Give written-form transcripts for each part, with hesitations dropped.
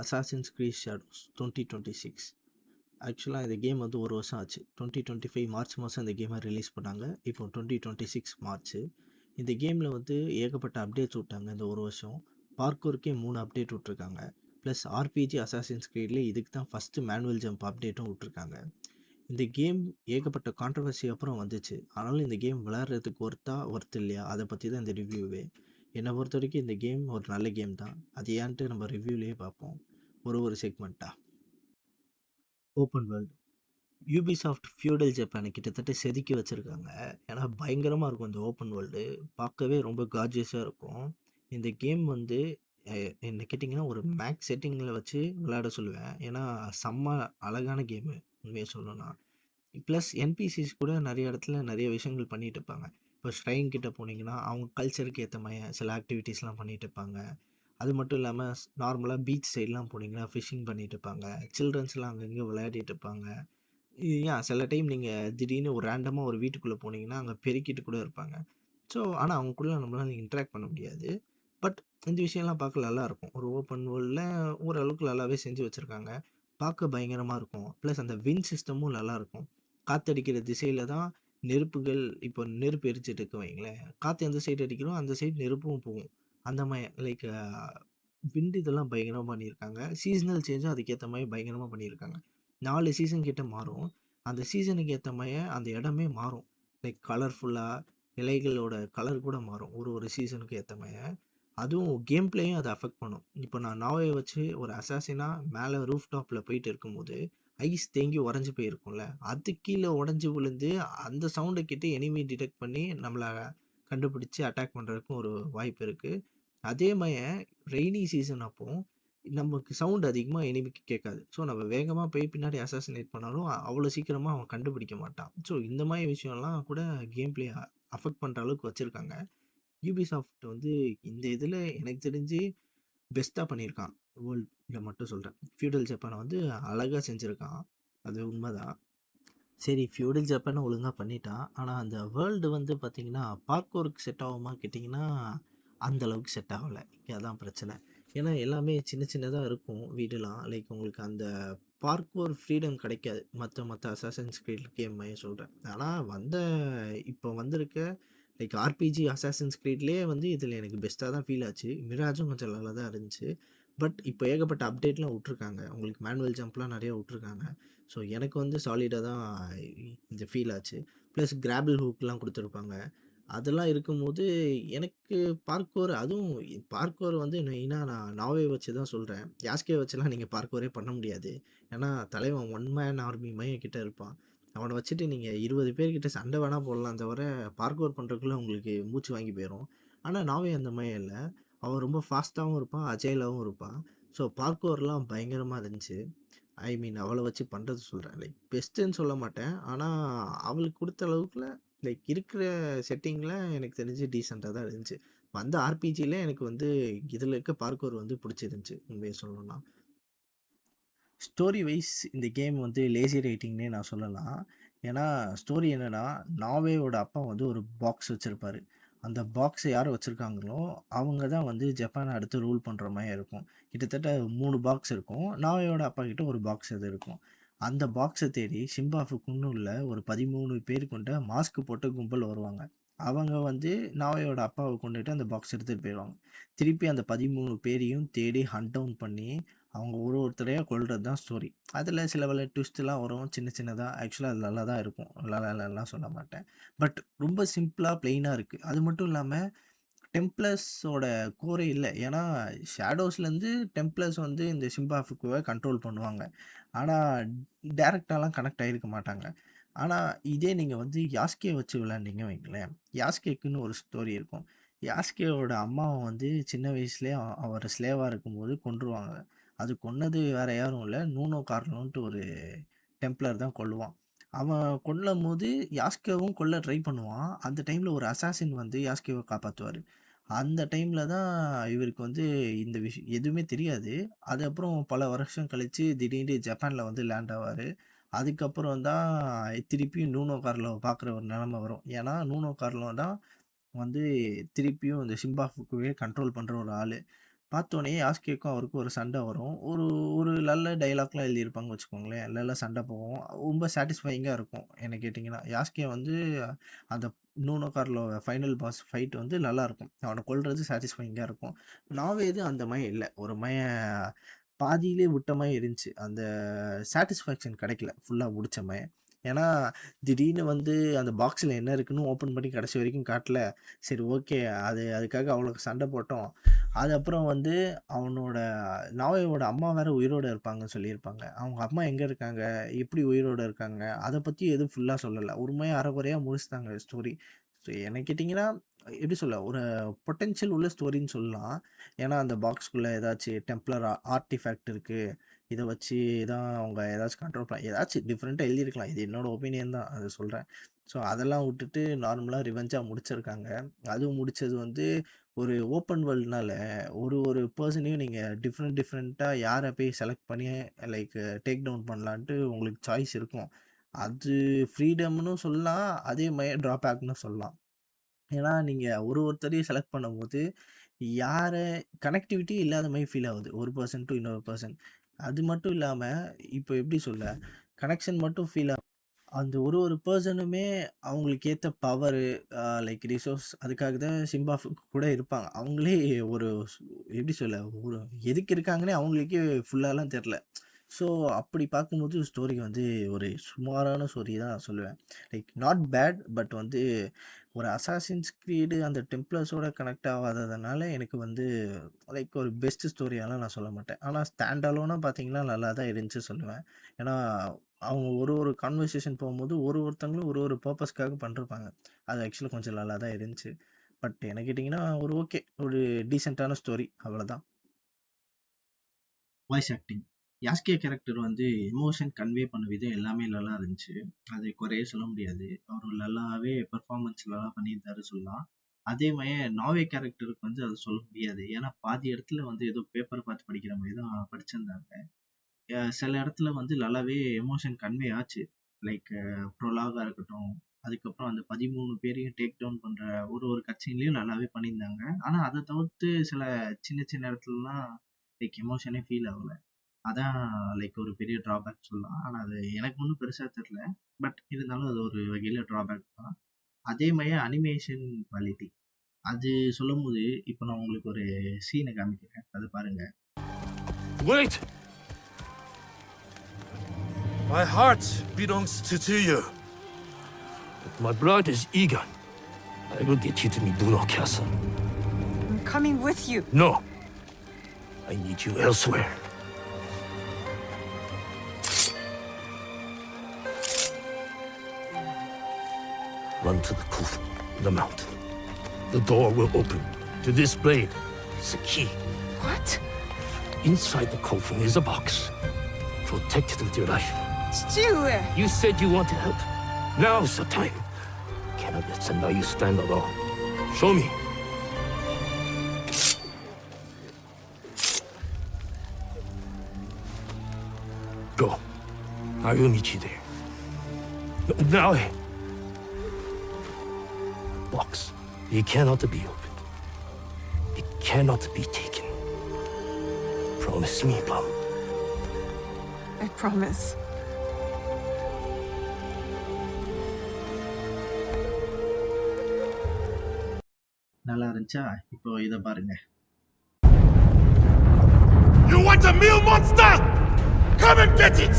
Assassins greet shadows 2026. ஆக்சுவலாக இந்த game வந்து ஒரு வருஷம் ஆச்சு. 2025 மார்ச் மாதம் இந்த கேமை ரிலீஸ் பண்ணாங்க. இப்போ 2026 மார்ச்சு. இந்த கேமில் வந்து ஏகப்பட்ட அப்டேட்ஸ் விட்டாங்க இந்த ஒரு வருஷம். பார்க்கோருக்கே 3 அப்டேட் விட்ருக்காங்க. ப்ளஸ் ஆர்பிஜி அசாசின்ஸ் கிரீட்லேயே இதுக்கு தான் ஃபஸ்ட்டு மேனுவல் ஜம்ப் அப்டேட்டும் விட்ருக்காங்க. இந்த கேம் ஏகப்பட்ட கான்ட்ரவர்சி அப்புறம் வந்துச்சு. ஆனாலும் இந்த கேம் விளையாடுறதுக்கு ஒர்த் இல்லையா, அதை பற்றி தான் இந்த ரிவ்யூவே. என்னை பொறுத்த வரைக்கும் இந்த கேம் ஒரு நல்ல கேம் தான். அது ஏன்ட்டு நம்ம ரிவ்யூலேயே பார்ப்போம், ஒரு செக்மெண்ட்டாக. ஓப்பன் வேர்ல்டு யூபிசாஃப்ட் ஃபியூடல் ஜப்பானை கிட்டத்தட்ட செதுக்கி வச்சுருக்காங்க. ஏன்னா பயங்கரமாக இருக்கும் இந்த ஓப்பன் வேர்ல்டு. பார்க்கவே ரொம்ப கார்ஜியஸாக இருக்கும். இந்த கேம் வந்து என்ன கேட்டிங்கன்னா ஒரு மேக்ஸ் செட்டிங்கில் வச்சு விளையாட சொல்லுவேன். ஏன்னா செம்ம அழகான கேமு உண்மையாக சொல்லணும்னா. ப்ளஸ் என்பிசிஸ் கூட நிறைய இடத்துல நிறைய விஷயங்கள் பண்ணிகிட்டு இருப்பாங்க. இப்போ ஷ்ரைன் கிட்ட போனீங்கன்னா அவங்க கல்ச்சருக்கு ஏற்ற மாதிரி சில ஆக்டிவிட்டீஸ்லாம் பண்ணிகிட்டு இருப்பாங்க. அது மட்டும் இல்லாமல் நார்மலாக பீச் சைட்லாம் போனீங்கன்னா ஃபிஷ்ஷிங் பண்ணிகிட்டு இருப்பாங்க. சில்ட்ரன்ஸ்லாம் அங்கங்கே விளையாடிட்டு இருப்பாங்க. ஏன் சில டைம் நீங்கள் திடீர்னு ஒரு ரேண்டமாக ஒரு வீட்டுக்குள்ளே போனீங்கன்னா அங்கே பெருக்கிட்டு கூட இருப்பாங்க. ஸோ ஆனால் அவங்க கூட நம்மளால இன்ட்ராக்ட் பண்ண முடியாது. பட் இந்த விஷயம்லாம் பார்க்க நல்லாயிருக்கும். ஒரு ஓப்பன் வேர்ல்டில் ஓரளவுக்கு நல்லாவே செஞ்சு வச்சுருக்காங்க. பார்க்க பயங்கரமாக இருக்கும். ப்ளஸ் அந்த விண்ட் சிஸ்டமும் நல்லாயிருக்கும். காற்றடிக்கிற திசையில் தான் நெருப்புகள், இப்போ நெருப்பு எரிச்சிட்டு இருக்கு வைங்களேன், காற்று எந்த சைடு அடிக்கிறோ அந்த சைடு நெருப்பும் போகும். அந்த மாதிரி லைக் விண்ட் இதெல்லாம் பயங்கரமாக பண்ணியிருக்காங்க. சீசனல் சேஞ்சும் அதுக்கேற்ற மாதிரி பயங்கரமாக பண்ணியிருக்காங்க. 4 சீசன் கிட்ட மாறும். அந்த சீசனுக்கு ஏற்ற மாதிரி அந்த இடமே மாறும். லைக் கலர்ஃபுல்லாக இலைகளோட கலர் கூட மாறும் ஒரு சீசனுக்கு ஏற்ற மாதிரி. அதுவும் கேம் பிளேயும் அதை அஃபெக்ட் பண்ணும். இப்போ நான் நாவை வச்சு ஒரு அசாசினாக மேலே ரூஃப் டாப்பில் போயிட்டு இருக்கும்போது ஐஸ் தேங்கி உடஞ்சி போயிருக்கும்ல, அது கீழே உடஞ்சி விழுந்து அந்த சவுண்டை கேட்டு எனிமி டிடெக்ட் பண்ணி நம்மளை கண்டுபிடிச்சி அட்டாக் பண்ணுறதுக்கும் ஒரு வாய்ப்பு இருக்குது. அதே மாதிரி ரெய்னி சீசன் அப்போ நமக்கு சவுண்ட் அதிகமாக எனிமிக்கு கேட்காது. ஸோ நம்ம வேகமாக போய் பின்னாடி அசாசினேட் பண்ணாலும் அவ்வளோ சீக்கிரமாக அவன் கண்டுபிடிக்க மாட்டான். ஸோ இந்த மாதிரி விஷயம்லாம் கூட கேம் பிளே அஃபெக்ட் பண்ணுற அளவுக்கு வச்சுருக்காங்க. யூபிசாஃப்ட் வந்து இந்த இதில் எனக்கு தெரிஞ்சு பெஸ்ட்டாக பண்ணியிருக்கான். வேர்ல்டில் மட்டும் சொல்கிறேன். ஃபியூடல் ஜப்பானை வந்து அழகாக செஞ்சுருக்கான். அது உண்மைதான். சரி, ஃபியூடல் ஜப்பானை ஒழுங்காக பண்ணிட்டான். ஆனால் அந்த வேர்ல்டு வந்து பார்த்திங்கன்னா பார்க்கோருக்கு செட் ஆகுமா கேட்டிங்கன்னா அந்த அளவுக்கு செட் ஆகலை. இங்கே அதான் பிரச்சனை. ஏன்னா எல்லாமே சின்ன சின்னதாக இருக்கும் வீடுலாம். லைக் உங்களுக்கு அந்த பார்க்கோர் ஃப்ரீடம் கிடைக்காது. மற்ற அசாசின்ஸ் கிரீட் கேம் சொல்கிறேன். ஆனால் இப்போ வந்திருக்க லைக் ஆர்பிஜி அசாசின்ஸ் கிரீட்லேயே வந்து இதில் எனக்கு பெஸ்ட்டாக தான் ஃபீல் ஆச்சு. மிராஜும் கொஞ்சம் நல்லா தான் இருந்துச்சு. பட் இப்போ ஏகப்பட்ட அப்டேட்லாம் விட்ருக்காங்க. உங்களுக்கு மேனுவல் ஜம்ப்லாம் நிறையா விட்ருக்காங்க. ஸோ எனக்கு வந்து சாலிடாக தான் இந்த ஃபீல் ஆச்சு. ப்ளஸ் கிராபிள் ஹூக்லாம் கொடுத்துருப்பாங்க. அதெல்லாம் இருக்கும்போது எனக்கு பார்க்கோர், அதுவும் பார்க்கோர் வந்து மெயினாக நான் நாவே வச்சு தான் சொல்கிறேன். யாஸ்கே வச்சுலாம் நீங்கள் பார்க்கோரே பண்ண முடியாது. ஏன்னா தலைவன் ஒன் மேன் ஆர்மி கிட்ட இருப்பான். அவனை வச்சுட்டு நீங்கள் 20 பேர்கிட்ட சண்டை வேணால் போடலாம் தவிர பார்க்கோர் பண்ணுறதுக்குள்ளே உங்களுக்கு மூச்சு வாங்கி போயிடும். ஆனால் நாவே அந்த மாதிரி இல்லை. அவன் ரொம்ப ஃபாஸ்ட்டாகவும் இருப்பான், அஜைலாகவும் இருப்பான். ஸோ பார்க்கோர்லாம் பயங்கரமாக இருந்துச்சு. ஐ மீன் அவளை வச்சு பண்ணுறது சொல்கிறேன். லைக் பெஸ்ட்டுன்னு சொல்ல மாட்டேன். ஆனால் அவளுக்கு கொடுத்த அளவுக்குல லைக் இருக்கிற செட்டிங்கில் எனக்கு தெரிஞ்சு டீசெண்டாக தான் இருந்துச்சு. வந்த ஆர்பிஜியில் எனக்கு வந்து இதில் இருக்க பார்க்கோர் வந்து பிடிச்சிருந்துச்சி உண்மையை சொல்லணும்னா. ஸ்டோரி வைஸ் இந்த கேம் வந்து லேசி ரைட்டிங்னே நான் சொல்லலாம். ஏன்னா ஸ்டோரி என்னென்னா, நாவேவோட அப்பா வந்து ஒரு பாக்ஸ் வச்சுருப்பாரு. அந்த பாக்ஸை யார் வச்சுருக்காங்களோ அவங்க தான் வந்து ஜப்பானை அடுத்து ரூல் பண்ணுற மாதிரி இருக்கும். கிட்டத்தட்ட 3 பாக்ஸ் இருக்கும். நாவேவோட அப்பா கிட்ட ஒரு பாக்ஸ் இது இருக்கும். அந்த பாக்ஸை தேடி ஷிம்பாஃபுக்குன்னு உள்ள ஒரு 13 பேர் கொண்ட மாஸ்க் போட்ட கும்பல் வருவாங்க. அவங்க வந்து நாவேயோட அப்பாவை கொண்டுட்டு அந்த பாக்ஸ் எடுத்துகிட்டு போயிடுவாங்க. திருப்பி அந்த 13 பேரையும் தேடி ஹண்ட் டவுன் பண்ணி அவங்க ஒருத்தரையாக கொல்றது தான் ஸ்டோரி. அதில் சில பல ட்விஸ்ட்லாம் வரும் சின்ன சின்னதாக. ஆக்சுவலாக அது நல்லா தான் இருக்கும். நல்லாலாம் சொல்ல மாட்டேன். பட் ரொம்ப சிம்பிளாக ப்ளெயினாக இருக்குது. அது மட்டும் இல்லாமல் டெம்ப்ளர்ஸோட கோரே இல்லை. ஏன்னா ஷேடோஸ்லேருந்து டெம்ப்ளர்ஸ் வந்து இந்த சிம்பாஃபுக்குவை கண்ட்ரோல் பண்ணுவாங்க. ஆனால் டேரெக்டாலாம் கனெக்ட் ஆகிருக்க மாட்டாங்க. ஆனால் இதே நீங்கள் வந்து யாஸ்கே வச்சு விளையாண்டிங்க வைங்களேன், யாஸ்கேக்குன்னு ஒரு ஸ்டோரி இருக்கும். யாஸ்கேவோட அம்மாவை வந்து சின்ன வயசுலேயே அவர் ஸ்லேவாக இருக்கும்போது கொன்றுவாங்க. அது கொன்னது வேறு யாரும் இல்லை, நூனோ கார்லோன்ட்டு ஒரு டெம்ப்ளர் தான் கொல்லுவான். அவன் கொல்லும்போது யாஸ்கேவும் கொல்ல ட்ரை பண்ணுவான். அந்த டைமில் ஒரு அசாசின் வந்து யாஸ்கேவை காப்பாற்றுவார். அந்த டைமில் தான் இவருக்கு வந்து இந்த விஷயம் எதுவுமே தெரியாது. அது அப்புறம் பல வருஷம் கழித்து திடீர்னு ஜப்பானில் வந்து லேண்ட் ஆவார். அதுக்கப்புறம் தான் திருப்பியும் நூனோ கார்லோவை பார்க்குற ஒரு நிலமை வரும். ஏன்னா நூனோ கார்லோ தான் வந்து திருப்பியும் இந்த சிம்பாஃபுக்குவே கண்ட்ரோல் பண்ணுற ஒரு ஆள். பார்த்தோனே யாஸ்கேக்கும் அவருக்கும் ஒரு சண்டை வரும். ஒரு ஒரு நல்ல டயலாக்லாம் எழுதியிருப்பாங்கன்னு வச்சுக்கோங்களேன். நல்ல சண்டை போகும். ரொம்ப சாட்டிஸ்ஃபையிங்கா இருக்கும் என்ன கேட்டீங்கன்னா. யாஸ்கே வந்து அந்த Nuno Carlo final pass fight வந்து நல்லாயிருக்கும். அவன கொல்றது சாட்டிஸ்ஃபையிங்கா இருக்கும். நாவேது அந்த மாரி இல்ல. ஒரு பாதியிலே விட்ட மாரி இருந்துச்சு. அந்த சாட்டிஸ்ஃபேக்ஷன் கிடைக்கல. ஃபுல்லா முடிச்ச மாரி. ஏன்னா, திடீர்னு வந்து அந்த பாக்ஸ்ல என்ன இருக்குன்னு ஓப்பன் பண்ணி கடைசி வரைக்கும் காட்டல. சரி ஓகே. அதுக்காக அவ்வளோ சண்டை போட்டோம். அது அப்புறம் வந்து அவனோட நாவையோட அம்மா வேற உயிரோட இருப்பாங்கன்னு சொல்லியிருப்பாங்க. அவங்க அம்மா எங்க இருக்காங்க? எப்படி உயிரோட இருக்காங்க? அத பத்தி எதுவும் ஃபுல்லா சொல்லல. ஒரு மாரி அரைகுறையா முடிச்சுட்டாங்க ஸ்டோரி. ஸோ என்ன கேட்டீங்கன்னா, எப்படி சொல்ல? ஒரு பொட்டன்ஷியல் உள்ள ஸ்டோரின்னு சொல்லலாம். ஏன்னா, அந்த பாக்ஸ்க்குள்ள ஏதாச்சும் டெம்ப்ளர் ஆர்டிஃபேக்ட் இருக்கு. இத வச்சு தான் அவங்க ஏதாச்சும் கண்ட்ரோல் ஏதாச்சும் டிஃபரெண்ட்டா எழுதியிருக்கலாம். இது என்னோட ஒப்பீனியன் தான். அத சொல்றேன். ஸோ அதெல்லாம் விட்டுட்டு நார்மலா ரிவெஞ்சா முடிச்சிருக்காங்க. அதுவும் முடிச்சது வந்து ஒரு ஓப்பன் வேர்ல்ட்னால ஒரு ஒரு பெர்சனையும் நீங்க டிஃப்ரெண்ட்டா யார போய் செலக்ட் பண்ணி லைக் டேக் டவுன் பண்ணலான்ட்டு உங்களுக்கு சாய்ஸ் இருக்கும். அது ஃப்ரீடம்னு சொல்லலாம். அதே மாரி ட்ராபேக்ன்னு சொல்லலாம். ஏன்னா, நீங்க ஒருத்தரையும் செலக்ட் பண்ணும்போது, யார கனெக்டிவிட்டியே இல்லாத மாரி ஃபீல் ஆகுது. ஒரு பெர்சன் டூ இன்னொரு பெர்சன். அது மட்டும் இல்லாம, இப்போ எப்படி சொல்ல? கனெக்ஷன் மட்டும் ஃபீல் அந்த ஒரு ஒரு பெர்சனுமே அவங்களுக்கு ஏத்த பவரு, லைக் ரிசோர்ஸ் அதுக்காக தான் சிம்பா கூட இருப்பாங்க. அவங்களே ஒரு எப்படி சொல்ல? ஒரு எதுக்கு இருக்காங்கன்னே அவங்களுக்கே ஃபுல்லாலாம் தெரியல. ஸோ அப்படி பார்க்கும்போது ஸ்டோரி வந்து ஒரு சுமாரான ஸ்டோரி தான் நான் சொல்லுவேன். லைக் நாட் பேட் பட் வந்து ஒரு அசாசின்ஸ் கிரீடு அந்த டெம்ப்ளர்ஸோட கனெக்ட் ஆகாததுனால எனக்கு வந்து லைக் ஒரு பெஸ்ட் ஸ்டோரியாலாம் நான் சொல்ல மாட்டேன். ஆனா ஸ்டாண்ட் அலோனா பார்த்தீங்கன்னா நல்லா தான் இருந்துச்சு சொல்லுவேன். ஏன்னா அவங்க ஒரு ஒரு கான்வர்சேஷன் போகும்போது ஒருத்தங்களும் ஒரு ஒரு பர்ப்பஸ்க்காக பண்ணிருப்பாங்க. அது ஆக்சுவலா கொஞ்சம் நல்லா தான் இருந்துச்சு. பட் என்ன கேட்டீங்கன்னா ஒரு ஓகே. ஒரு டீசென்ட்டான ஸ்டோரி அவ்வளோதான். Voice acting. யாஸ்கே கேரக்டர் வந்து எமோஷன் கன்வே பண்ண விதம் எல்லாமே நல்லா இருந்துச்சு. அது குறையே சொல்ல முடியாது. அவரு நல்லாவே பெர்ஃபார்மன்ஸ் நல்லா பண்ணியிருந்தாரு சொல்லலாம். அதே மாரி நாவே கேரக்டருக்கு வந்து அத சொல்ல முடியாது. ஏன்னா பாதி இடத்துல வந்து ஏதோ பேப்பர் பார்த்து படிக்கிற மாரி தான் படிச்சிருந்தாங்க. சில இடத்துல வந்து நல்லாவே எமோஷன் கன்வே ஆச்சு. லைக் ப்ரொலாகா இருக்கட்டும். அதுக்கப்புறம் அந்த 13 பேரையும் டேக் டவுன் பண்ற ஒரு ஒரு கட்சின்லயும் நல்லாவே பண்ணியிருந்தாங்க. ஆனா அத தவிர்த்து சில சின்ன சின்ன இடத்துலலாம் லைக் எமோஷனே ஃபீல் ஆகல. அதான் லைக் ஒரு பெரிய ட்ராபேக் சொல்லலாம். ஆனா அது எனக்கு ஒண்ணும் பெருசா தெரியல. பட் இருந்தாலும் அது ஒரு வகையில ட்ராபேக் தான். அதே மாரி அனிமேஷன் குவாலிட்டி. அது சொல்லும்போது, இப்ப நான் உங்களுக்கு ஒரு சீன காமிக்கிறேன். அத பாருங்க. Wait! My heart belongs to you. But my blood is Egon. I will get you to Mibuno Castle. I'm coming with you. No. I need you elsewhere. Run to the Kufu, the mountain. The door will open. To this blade is a key. What? Inside the coffin is a box. Protect it with your life. Stewie! You said you wanted help. Now's the time. Cannot let Sendayu stand alone. Show me. Go. I will meet you there. Now. Box. It cannot be opened. It cannot be taken. Promise me, Plum. I promise. நல்லா இருந்துச்சா? இப்போ இத பாருங்க. You want a meal monster? Come and get it!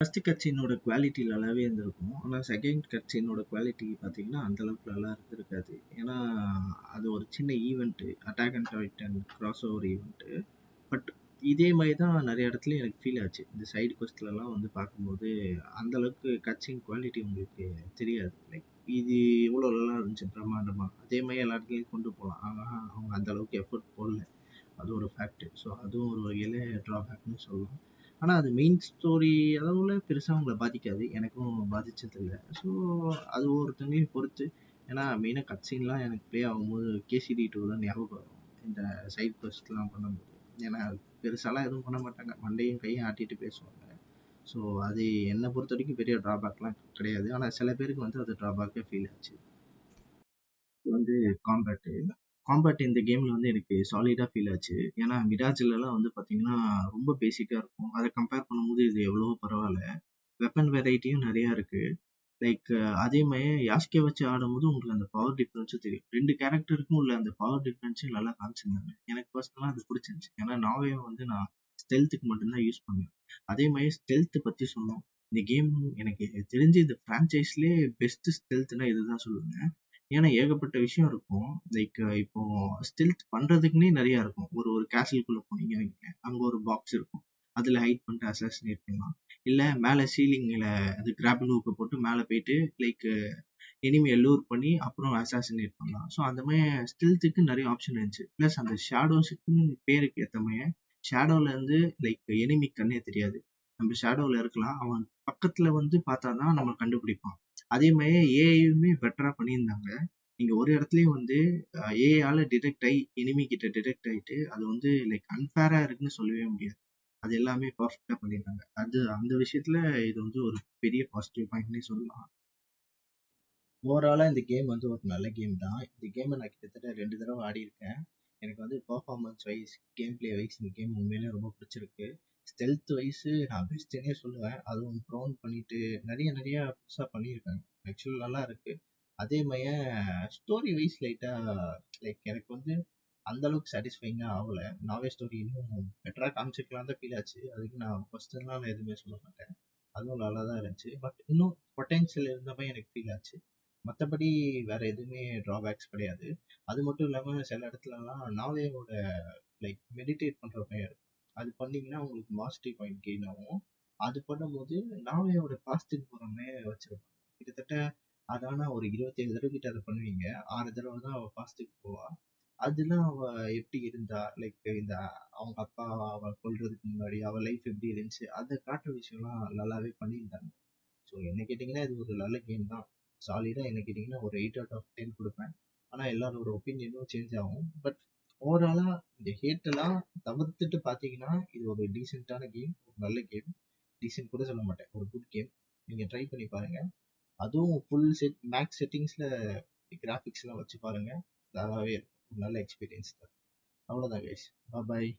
First கட்சினோட quality நல்லாவே இருந்திருக்கும். ஆனா second கட்சினோட quality பார்த்தீங்கன்னா, அந்த அளவுக்கு நல்லா இருந்திருக்காது. ஏன்னா, அது ஒரு சின்ன event. Attack and Titan cross over event. But இதே மாரி தான் நெறைய இடத்துல எனக்கு ஃபீல் ஆச்சு. இந்த சைடு குவெஸ்ட்லலாம் வந்து பார்க்கும்போது, அந்த அளவுக்கு கட்சின் குவாலிட்டி உங்களுக்கு தெரியாது. லைக் இது இவ்வளோ நல்லா இருந்துச்சு பிரம்மாண்டமா. அதே மாரி எல்லா இடத்துலயும் கொண்டு போலாம். ஆனா, அவங்க அந்த அளவுக்கு எஃபோர்ட் போடல. அது ஒரு ஃபேக்ட். ஸோ அதுவும் ஒரு வகையில ட்ராபேக்ன்னு சொல்லலாம். ஆனா அது மெயின் ஸ்டோரி அளவுல பெருசா உங்கள பாதிக்காது. எனக்கும் பாதிச்சதில்ல. ஸோ அது ஒவ்வொருத்தவங்களையும் பொறுத்து. ஏன்னா மெயினா கட் சீன்லாம் எனக்கு ப்ளே ஆகும்போது கேசிடி 2 தான் ஞாபகம் வரும். இந்த சைட் குவெஸ்ட்லாம் பண்ணும்போது. ஏன்னா பெருசாலாம் எதுவும் பண்ண மாட்டாங்க. மண்டையும் கையும் ஆட்டிட்டு பேசுவாங்க. ஸோ அது என்ன பொறுத்தவரைக்கும் பெரிய ட்ராபேக்லாம் கிடையாது. ஆனா சில பேருக்கு வந்து அது ட்ராபேக்கா ஃபீல் ஆச்சு. இது வந்து காம்பேட்டு. காம்பேட் இந்த கேம்ல வந்து எனக்கு சாலிடா ஃபீல் ஆச்சு. ஏன்னா மிராஜ்லலாம் வந்து பார்த்தீங்கன்னா, ரொம்ப பேசிக்கா இருக்கும். அத கம்பேர் பண்ணும்போது இது எவ்வளவோ பரவால்ல. வெப்பன் வெரைட்டியும் நெறையா இருக்கு. லைக் அதே மாரி யாஸ்கே வச்சு ஆடும்போது உங்களுக்கு அந்த பவர் டிஃபரன்ஸும் தெரியும். 2 கேரக்டருக்கும் உள்ள அந்த பவர் டிஃபரன்ஸையும் நல்லா காமிச்சிருந்தாங்க. எனக்கு பர்சனலா அது புடிச்சிருந்துச்சு. ஏன்னா நாவே வந்து நான் ஸ்டெல்த்துக்கு மட்டும் தான் யூஸ் பண்ணுவேன். அதே மாரி ஸ்டெல்த் பத்தி சொன்னோம். இந்த கேம் எனக்கு தெரிஞ்சு இந்த ஃபிரான்சைஸ்லயே பெஸ்ட் ஸ்டெல்த்னா இதுதான் சொல்லுவேன். ஏன்னா ஏகப்பட்ட விஷயம் இருக்கும். லைக் இப்போ ஸ்டெல்த் பண்றதுக்குன்னே நெறையா இருக்கும். ஒரு ஒரு கேசல்குள்ள போனீங்கன்னு வைங்களேன், அங்க ஒரு பாக்ஸ் இருக்கும். அதுல ஹைட் பண்ணிட்டு அசாசினேட் பண்ணலாம். இல்ல மேல சீலிங்ல அது கிராபிள் ஹூக்க போட்டு மேல போயிட்டு லைக் எனிமிய லூர் பண்ணி அப்புறம் அசாசினேட் பண்ணலாம். ஸோ அந்த மாரி ஸ்டெல்த்துக்கு நெறைய ஆப்ஷன் இருந்துச்சு. பிளஸ் அந்த ஷேடோஸுக்குன்னு பேருக்கு ஏத்த மாரி ஷேடோல இருந்து லைக் எனிமி கண்ணே தெரியாது. நம்ம ஷேடோல இருக்கலாம். அவன் பக்கத்துல வந்து பார்த்தா தான் நம்ம கண்டுபிடிப்பான். அதே மாரி ஏஐயுமே பெட்டரா பண்ணியிருந்தாங்க. நீங்க ஒரு இடத்துலயும் வந்து ஏஐயால டிடெக்ட் ஆயி எனிமி கிட்ட டிடெக்ட் ஆயிட்டு அது வந்து லைக் அன்ஃபேரா இருக்குன்னு சொல்லவே முடியாது. அது எல்லாமே பெர்ஃபெக்ட்டா பண்ணியிருந்தாங்க. அது அந்த விஷயத்துல இது வந்து ஒரு பெரிய பாசிட்டிவ் பாயிண்ட்னே சொல்லலாம். ஓவராலா இந்த கேம் வந்து ஒரு நல்ல கேம் தான். இந்த கேம நான் கிட்டத்தட்ட 2 தடவ ஆடியிருக்கேன். எனக்கு வந்து performance wise, game play wise இந்த கேம் உண்மையிலேயே ரொம்ப பிடிச்சிருக்கு. ஸ்டெல்த் வைஸ் நான் பெஸ்ட்டுன்னே சொல்லுவேன். அதுவும் ப்ரோன் பண்ணிட்டு நெறைய புதுசா பண்ணியிருக்காங்க. ஆக்சுவலா நல்லா இருக்கு. அதே மாரி ஸ்டோரி வைஸ் லைட்டா லைக் எனக்கு வந்து அந்த அளவுக்கு சாட்டிஸ்ஃபைங்கா ஆவல. நாவே ஸ்டோரி இன்னும் பெட்டரா காமிச்சிருக்கலாம் தான் ஃபீல் ஆச்சு. அதுக்கு நான் ஃபர்ஸ்ட்டுலாம் நான் எதுவுமே சொல்ல மாட்டேன். அதுவும் நல்லா தான் இருந்துச்சு. பட் இன்னும் பொட்டன்ஷியல் இருந்த மாரி எனக்கு ஃபீல் ஆச்சு. மத்தபடி வேற எதுவுமே ட்ராபேக்ஸ் கிடையாது. அது மட்டும் இல்லாம சில இடத்துலலாம் நாவேவோட லைக் மெடிடேட் பண்ற மாரி இருக்கும். அது பண்ணீங்கன்னா உங்களுக்கு மாஸ்டரி பாயிண்ட் கெயின் ஆகும். அது பண்ணும்போது நாவேவோட ஃபாஸ்டிங் போற மாரி வச்சிருப்பாங்க. கிட்டத்தட்ட அது ஆனா ஒரு 27 தடவ கிட்ட அத பண்ணுவீங்க. 6 தடவ தான் அவ ஃபாஸ்டிங் போவா. அதெல்லாம் அவ எப்படி இருந்தா? லைக் இந்த அவங்க அப்பா அவ கொல்றதுக்கு முன்னாடி அவ லைஃப் எப்படி இருந்துச்சு? அத காட்டுற விஷயம்லாம் நல்லாவே பண்ணியிருந்தாங்க. ஸோ என்ன கேட்டீங்கன்னா இது ஒரு நல்ல கேம் தான். சாலிடா என்ன கேட்டீங்கன்னா ஒரு 8 அவுட் ஆஃப் 10 குடுப்பேன். ஆனா எல்லாரோட ஒப்பீனியனும் சேஞ்ச் ஆகும். பட் ஓவராலா இந்த ஹேட் எல்லாம் தவிர்த்துட்டு பார்த்தீங்கன்னா, இது ஒரு டீசென்ட்டான கேம். ஒரு நல்ல கேம். டீசென்ட் கூட சொல்ல மாட்டேன். ஒரு குட் கேம். நீங்க ட்ரை பண்ணி பாருங்க. அதுவும் ஃபுல் செட் மேக்ஸ் செட்டிங்ஸ்ல கிராபிக்ஸ்லாம் வச்சு பாருங்க. நல்லாவே இருக்கும். ஒரு நல்ல எக்ஸ்பீரியன்ஸ் தான். அவ்வளோதான் கைஸ். பாய்.